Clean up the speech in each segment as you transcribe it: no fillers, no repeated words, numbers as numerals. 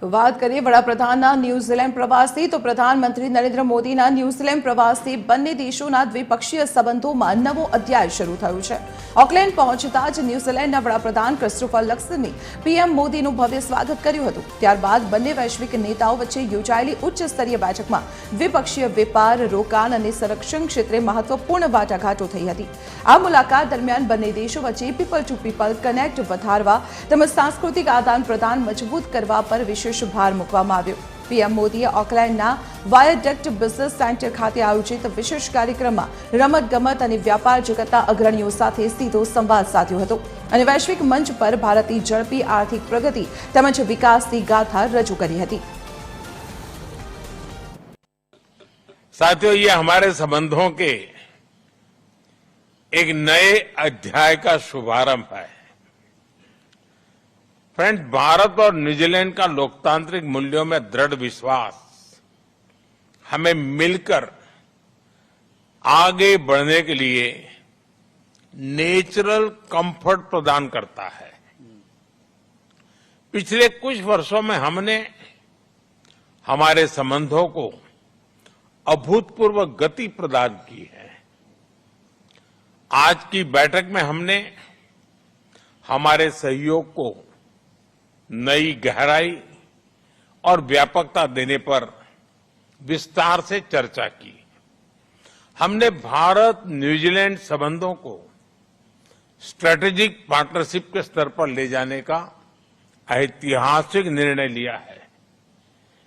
તો વાત કરીએ વડાપ્રધાનના ન્યૂઝીલેન્ડ પ્રવાસથી તો પ્રધાનમંત્રી નરેન્દ્ર મોદીના ન્યૂઝીલેન્ડ પ્રવાસથી બંને દેશોના દ્વિપક્ષીય સંબંધોમાં નવો અધ્યાય શરૂ થયો છે। ઓકલેન્ડ પહોંચતા જ ન્યૂઝીલેન્ડના વડાપ્રધાન ક્રિસ્ટોફર લક્સનની પીએમ મોદીનું ભવ્ય સ્વાગત કર્યું હતું। ત્યારબાદ બંને વૈશ્વિક નેતાઓ વચ્ચે યોજાયેલી ઉચ્ચ સ્તરીય બેઠકમાં દ્વિપક્ષીય વેપાર, રોકાણ અને સંરક્ષણ ક્ષેત્રે મહત્વપૂર્ણ વાટાઘાટો થઈ હતી। આ મુલાકાત દરમિયાન બંને દેશો વચ્ચે પીપલ ટુ પીપલ કનેક્ટ વધારવા તેમજ સાંસ્કૃતિક આદાન પ્રદાન મજબૂત કરવા પર વિશેષ ભાર મૂકવામાં આવ્યો। પીએમ મોદીએ ઓકલેન્ડના વાયડક્ટ બિઝનેસ સેન્ટર ખાતે આયોજિત વિશેષ કાર્યક્રમમાં રમતગમત અને વ્યાપાર જગતના અગ્રણીઓ સાથે સીધો સંવાદ સાધ્યો હતો અને વૈશ્વિક મંચ પર ભારતની ઝડપી આર્થિક પ્રગતિ તેમજ વિકાસની ગાથા રજૂ કરી હતી। साथियों, ये हमारे संबंधों के एक नए अध्याय का शुभारंभ है। फ्रेंड्स, भारत और न्यूजीलैंड का लोकतांत्रिक मूल्यों में दृढ़ विश्वास हमें मिलकर आगे बढ़ने के लिए नेचुरल कंफर्ट प्रदान करता है। पिछले कुछ वर्षों में हमने हमारे संबंधों को अभूतपूर्व गति प्रदान की है। आज की बैठक में हमने हमारे सहयोग को नई गहराई और व्यापकता देने पर विस्तार से चर्चा की। हमने भारत न्यूजीलैंड संबंधों को स्ट्रेटेजिक पार्टनरशिप के स्तर पर ले जाने का ऐतिहासिक निर्णय लिया है।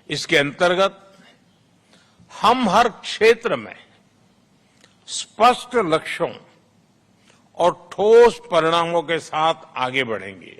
इसके अंतर्गत हम हर क्षेत्र में स्पष्ट लक्ष्यों और ठोस परिणामों के साथ आगे बढ़ेंगे।